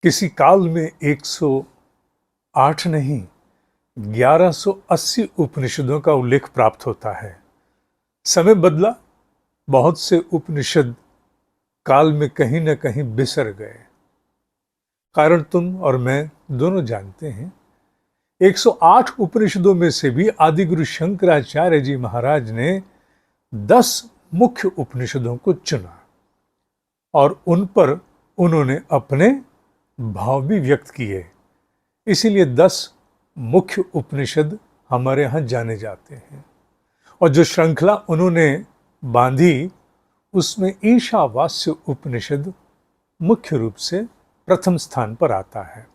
किसी काल में 108 नहीं 1180 उपनिषदों का उल्लेख प्राप्त होता है। समय बदला, बहुत से उपनिषद काल में कहीं न कहीं बिसर गए। कारण तुम और मैं दोनों जानते हैं। 108 उपनिषदों में से भी आदिगुरु शंकराचार्य जी महाराज ने 10 मुख्य उपनिषदों को चुना और उन पर उन्होंने अपने भाव भी व्यक्त किए। इसीलिए 10 मुख्य उपनिषद हमारे यहाँ जाने जाते हैं। और जो श्रृंखला उन्होंने बांधी उसमें ईशावास्य उपनिषद मुख्य रूप से प्रथम स्थान पर आता है।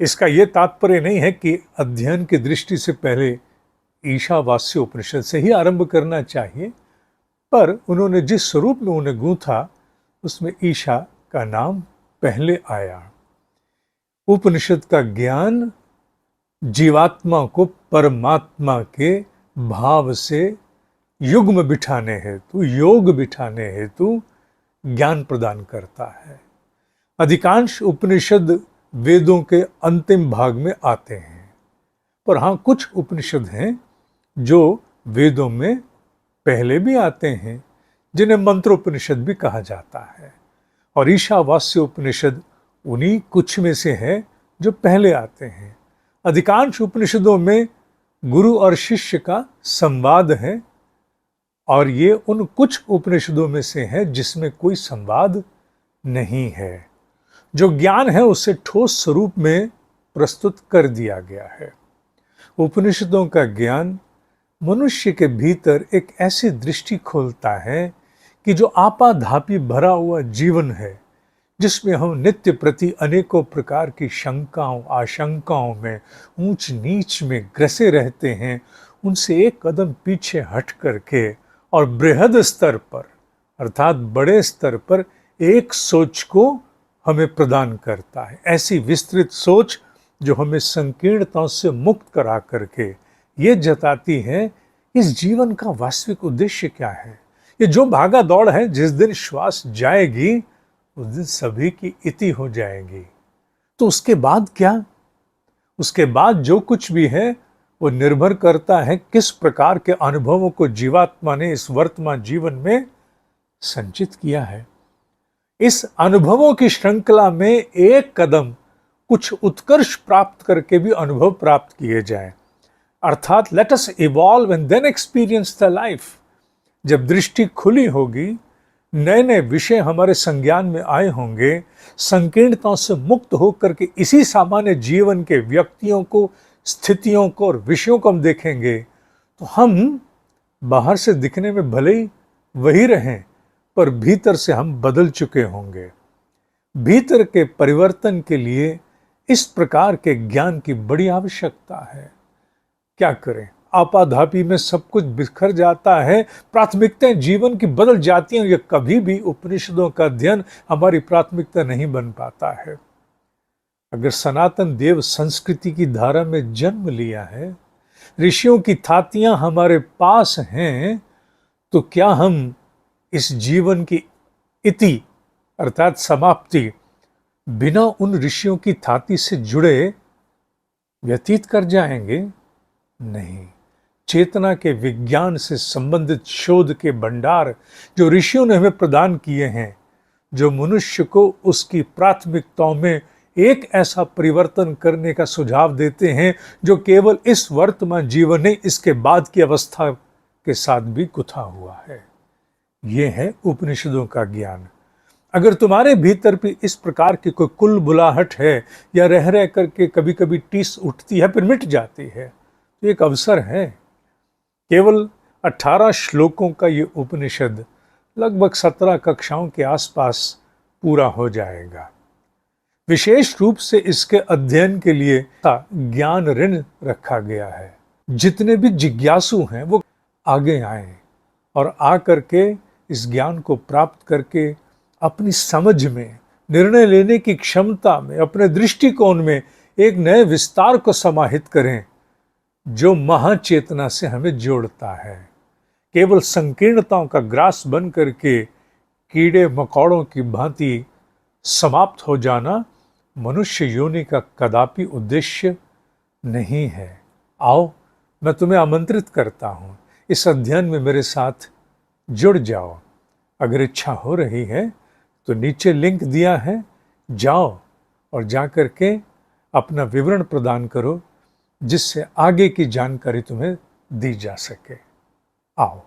इसका यह तात्पर्य नहीं है कि अध्ययन की दृष्टि से पहले ईशावास्य उपनिषद से ही आरंभ करना चाहिए, पर उन्होंने जिस स्वरूप में उन्हें गूंथा उसमें ईशा का नाम पहले आया। उपनिषद का ज्ञान जीवात्मा को परमात्मा के भाव से युग्म बिठाने हेतु, योग बिठाने हेतु ज्ञान प्रदान करता है। अधिकांश उपनिषद वेदों के अंतिम भाग में आते हैं, पर हाँ कुछ उपनिषद हैं जो वेदों में पहले भी आते हैं, जिन्हें मंत्रोपनिषद भी कहा जाता है। और ईशावास्य उपनिषद उन्हीं कुछ में से है जो पहले आते हैं। अधिकांश उपनिषदों में गुरु और शिष्य का संवाद है, और ये उन कुछ उपनिषदों में से है जिसमें कोई संवाद नहीं है। जो ज्ञान है उसे ठोस स्वरूप में प्रस्तुत कर दिया गया है। उपनिषदों का ज्ञान मनुष्य के भीतर एक ऐसी दृष्टि खोलता है कि जो आपाधापी भरा हुआ जीवन है, जिसमें हम नित्य प्रति अनेकों प्रकार की शंकाओं आशंकाओं में, ऊंच नीच में ग्रसे रहते हैं, उनसे एक कदम पीछे हट करके और बृहद स्तर पर अर्थात बड़े स्तर पर एक सोच को हमें प्रदान करता है। ऐसी विस्तृत सोच जो हमें संकीर्णताओं से मुक्त करा करके ये जताती है इस जीवन का वास्तविक उद्देश्य क्या है। ये जो भागा दौड़ है, जिस दिन श्वास जाएगी उस दिन सभी की इति हो जाएगी। तो उसके बाद क्या? उसके बाद जो कुछ भी है वो निर्भर करता है किस प्रकार के अनुभवों को जीवात्मा ने इस वर्तमान जीवन में संचित किया है। इस अनुभवों की श्रृंखला में एक कदम कुछ उत्कर्ष प्राप्त करके भी अनुभव प्राप्त किए जाएं, अर्थात let us evolve and then experience the life. जब दृष्टि खुली होगी, नए नए विषय हमारे संज्ञान में आए होंगे, संकीर्णताओं से मुक्त होकर के इसी सामान्य जीवन के व्यक्तियों को, स्थितियों को और विषयों को हम देखेंगे, तो हम बाहर से दिखने में भले ही वही रहें, पर भीतर से हम बदल चुके होंगे। भीतर के परिवर्तन के लिए इस प्रकार के ज्ञान की बड़ी आवश्यकता है। क्या करें, आपाधापी में सब कुछ बिखर जाता है, प्राथमिकताएं जीवन की बदल जाती हैं। यह कभी भी उपनिषदों का अध्ययन हमारी प्राथमिकता नहीं बन पाता है। अगर सनातन देव संस्कृति की धारा में जन्म लिया है, ऋषियों की थातियां हमारे पास हैं, तो क्या हम इस जीवन की इति अर्थात समाप्ति बिना उन ऋषियों की थाती से जुड़े व्यतीत कर जाएंगे? नहीं। चेतना के विज्ञान से संबंधित शोध के भंडार जो ऋषियों ने हमें प्रदान किए हैं, जो मनुष्य को उसकी प्राथमिकताओं में एक ऐसा परिवर्तन करने का सुझाव देते हैं जो केवल इस वर्तमान जीवन नहीं, इसके बाद की अवस्था के साथ भी गुथा हुआ है। यह है उपनिषदों का ज्ञान। अगर तुम्हारे भीतर भी इस प्रकार की कोई कुल बुलाहट है या रह रह करके कभी कभी टीस उठती है फिर मिट जाती है, तो एक अवसर है। केवल 18 श्लोकों का ये उपनिषद लगभग 17 कक्षाओं के आसपास पूरा हो जाएगा। विशेष रूप से इसके अध्ययन के लिए ज्ञान ऋण रखा गया है। जितने भी जिज्ञासु हैं वो आगे आए और आकर के इस ज्ञान को प्राप्त करके अपनी समझ में, निर्णय लेने की क्षमता में, अपने दृष्टिकोण में एक नए विस्तार को समाहित करें जो महाचेतना से हमें जोड़ता है। केवल संकीर्णताओं का ग्रास बन करके कीड़े मकोड़ों की भांति समाप्त हो जाना मनुष्य योनि का कदापि उद्देश्य नहीं है। आओ, मैं तुम्हें आमंत्रित करता हूं, इस अध्ययन में मेरे साथ जुड़ जाओ। अगर इच्छा हो रही है तो नीचे लिंक दिया है, जाओ और जाकर के अपना विवरण प्रदान करो, जिससे आगे की जानकारी तुम्हें दी जा सके। आओ।